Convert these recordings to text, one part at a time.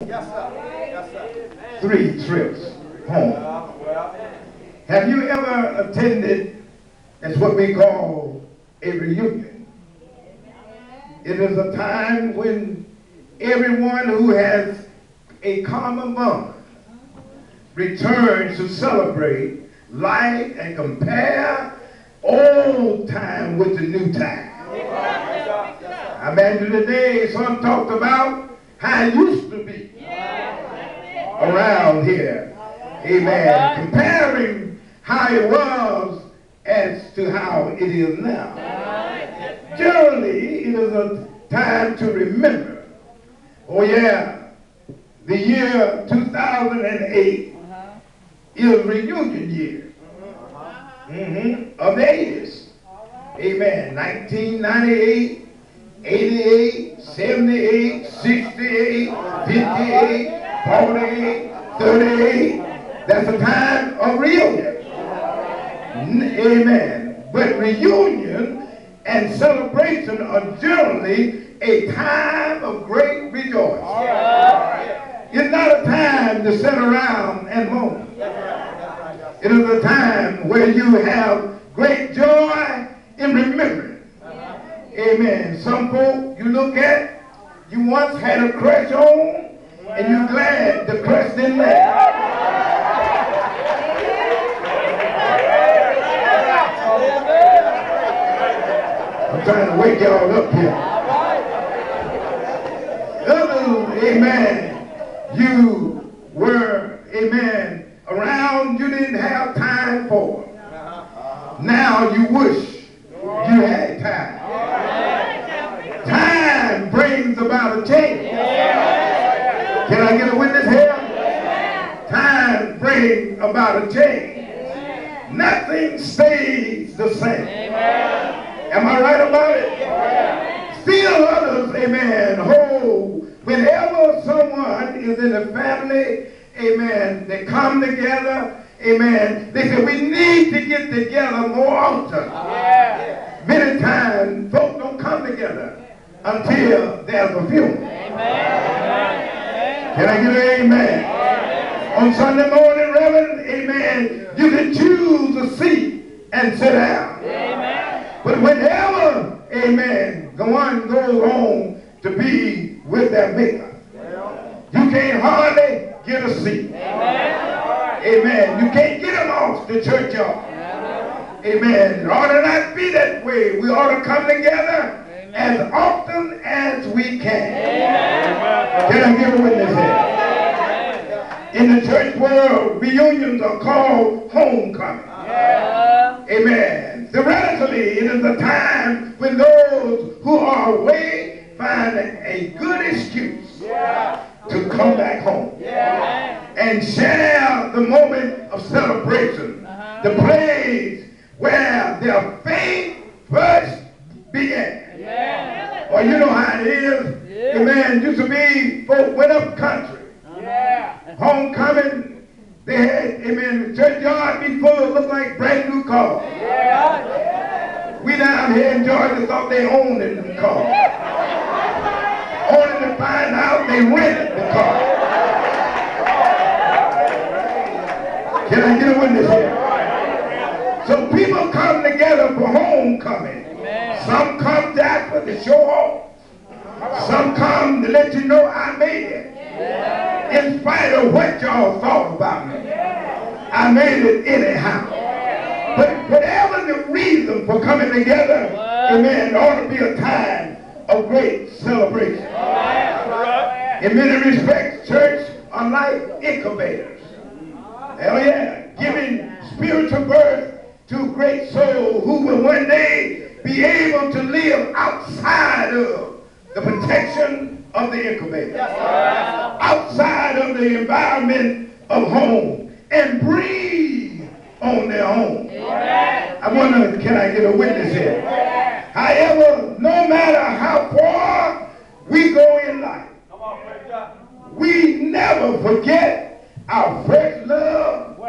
Yes, sir. Yes, sir. 3 trips home. Have you ever attended, that's what we call a reunion? It is a time when everyone who has a common bond returns to celebrate life and compare old time with the new time. I imagine today some talked about how it used to be around here. Amen. Comparing how it was as to how it is now. Generally, it is a time to remember. Oh yeah, the year 2008 is reunion year of the 80s. Amen. 1998, 88, 78, 68, 58, 48, 38. That's a time of reunion. Amen. But reunion and celebration are generally a time of great rejoicing. It's not a time to sit around and mourn. It is a time where you have great joy in remembering. Amen. Some folk you look at, you once had a crush on, and you're glad the crush didn't last. I'm trying to wake y'all up here. Others, amen, you were, amen, around you didn't have time for. Now you wish you had time. Time brings about a change. Can I get a witness here? Time brings about a change. Nothing stays the same. Am I right about it? Still others, amen, hold. Whenever someone is in a family, amen, they come together, amen, they say we need to get together more often. Many times folks don't come together until there's a funeral. Can I get an amen? On Sunday morning, Reverend, amen, you can choose a seat and sit down. But whenever, amen, the one goes on to be with their maker, you can't hardly get a seat. Amen. You can't get them off the churchyard. Amen. It ought to not be that way. We ought to come together as often as we can. Can I give a witness here? In the church world, reunions are called homecoming. Amen. Theoretically, it is a time when those who are away find a good excuse to come back home and share the moment of celebration, the place where their faith first began. Or you know how it is. Amen. Used to be folk went up country. Homecoming. They had, amen, the churchyard be full of look like brand new cars. We down here in Georgia thought they owned the car. Only to find out they rented the car. Can I get a witness here? So people come together for homecoming. Some come back for the show off. Some come to let you know I made it. In spite of what y'all thought about me, I made it anyhow. But whatever the reason for coming together, amen, it ought to be a time of great celebration. In many respects, church are like incubators. Hell yeah, giving spiritual birth to great souls who will one day be able to live outside of the protection of the incubator, outside of the environment of home, and breathe on their own. I wonder, can I get a witness here? However, no matter how far we go in life, we never forget our first love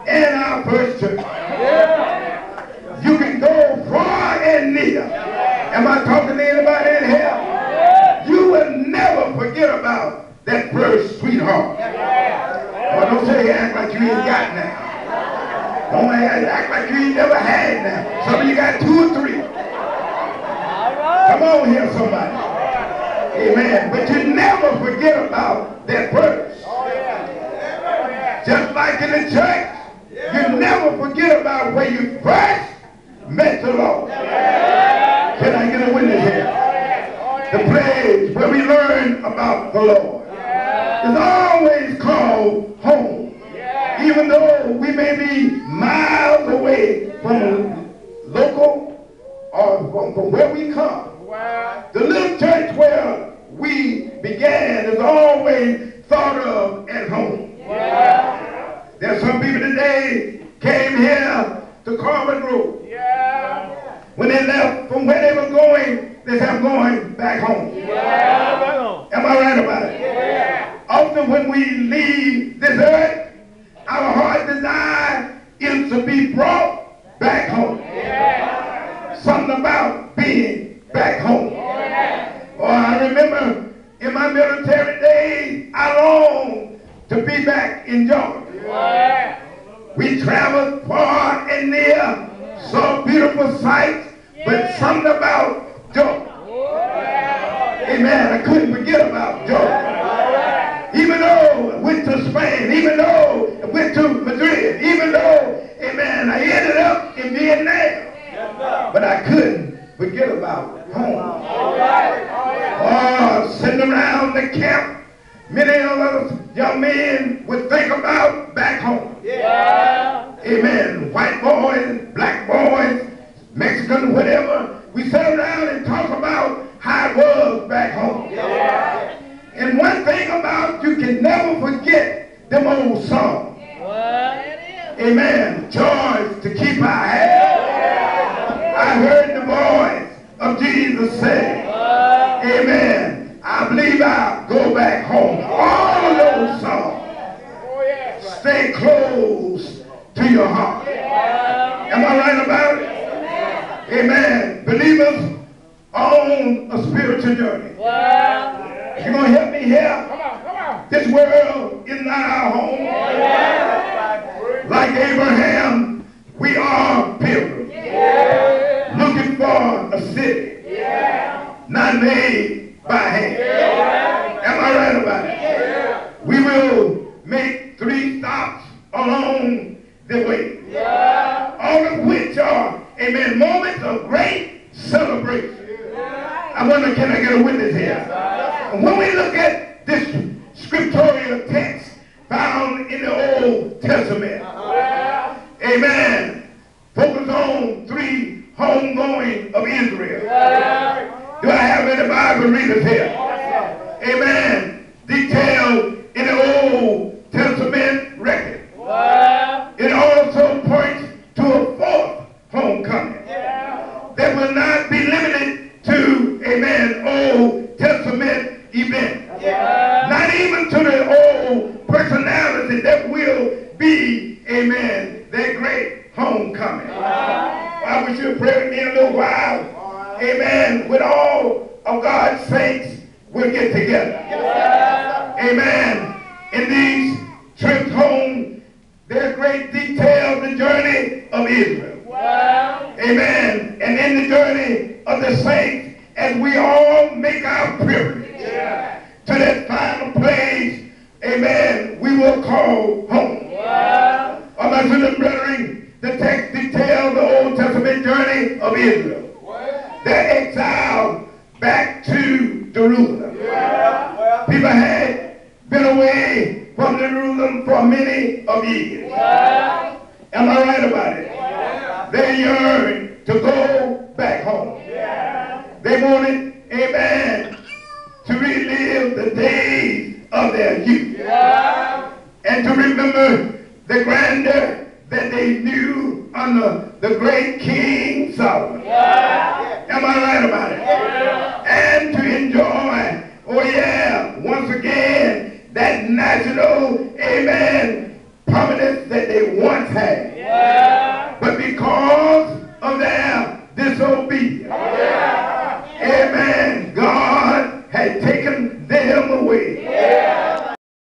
and our first church. You can go far and near. Am I talking to anybody in here? You will never forget about that that first sweetheart. Well, don't say act like you ain't got now. Don't act like you ain't never had now. Some of you got 2 or 3. Come on here, somebody. Amen. But you never forget about that first. Just like in the church, you never forget about where you first met the Lord. Can I get a witness here? The place where we learn about the Lord is always called home. Even though we may be miles away from local or from where we come. The little church where we began is always thought of at home. There's some people today came here to Carmen Road. When they left from where they were going, they said, I'm going back home. Am I right about it? Often when we leave this earth, our heart desire is to be brought back home. Something about being back home. Oh, I remember in my military days, I longed to be back in Georgia. We traveled far and near, saw beautiful sights, but something about Georgia. Amen. I couldn't forget about Georgia. Even though I went to Spain, even though I went to Madrid, even though, amen, I ended up in Vietnam. But I couldn't forget about home. Oh, sitting around the camp, many of us young men would think about back home. Amen. White boys, black boys, Mexican, whatever. We sat around and talk about how it was back home. And one thing about you can never forget them old songs. Amen. Joys to keep our head. I heard the voice of Jesus say, amen, I believe I'll go back home. All of those songs stay close to your heart. Am I right about it? Amen. Believers on a spiritual journey. You gonna help me here? Come on. This world is not our home. Like Abraham, we are pilgrims. Looking for a city. Not made by hand. Am I right about it? We will make 3 stops along the way. All of which are, amen, moments of great celebration. I wonder, can I get a witness here? When we look at this scriptural text found in the Old Testament, amen, focus on 3 homegoing of Israel. Do I have any Bible readers here? Amen. Detailed in the Old Testament record. It also points to a 4th homecoming that will not be limited to, amen, Old Testament event. Not even to the old personality that will be, amen, that great homecoming. I wish you'd pray with me in a little while. Amen. With all of God's saints, we'll get together. Amen. In these trips home, there's great detail the journey of Israel. Amen. And in the journey of the saints, as we all make our pilgrimage to that final place, amen, we will call home. My children, brethren, the text details the Old Testament journey of Israel. Their exile back to Jerusalem. People had been away from Jerusalem for many of years. Am I right about it? They yearned to go back home. They wanted, amen, to relive the days of their youth. And to remember the grandeur that they knew under the great King Solomon. Am I right about it? And to enjoy, oh yeah, once again, that national, amen,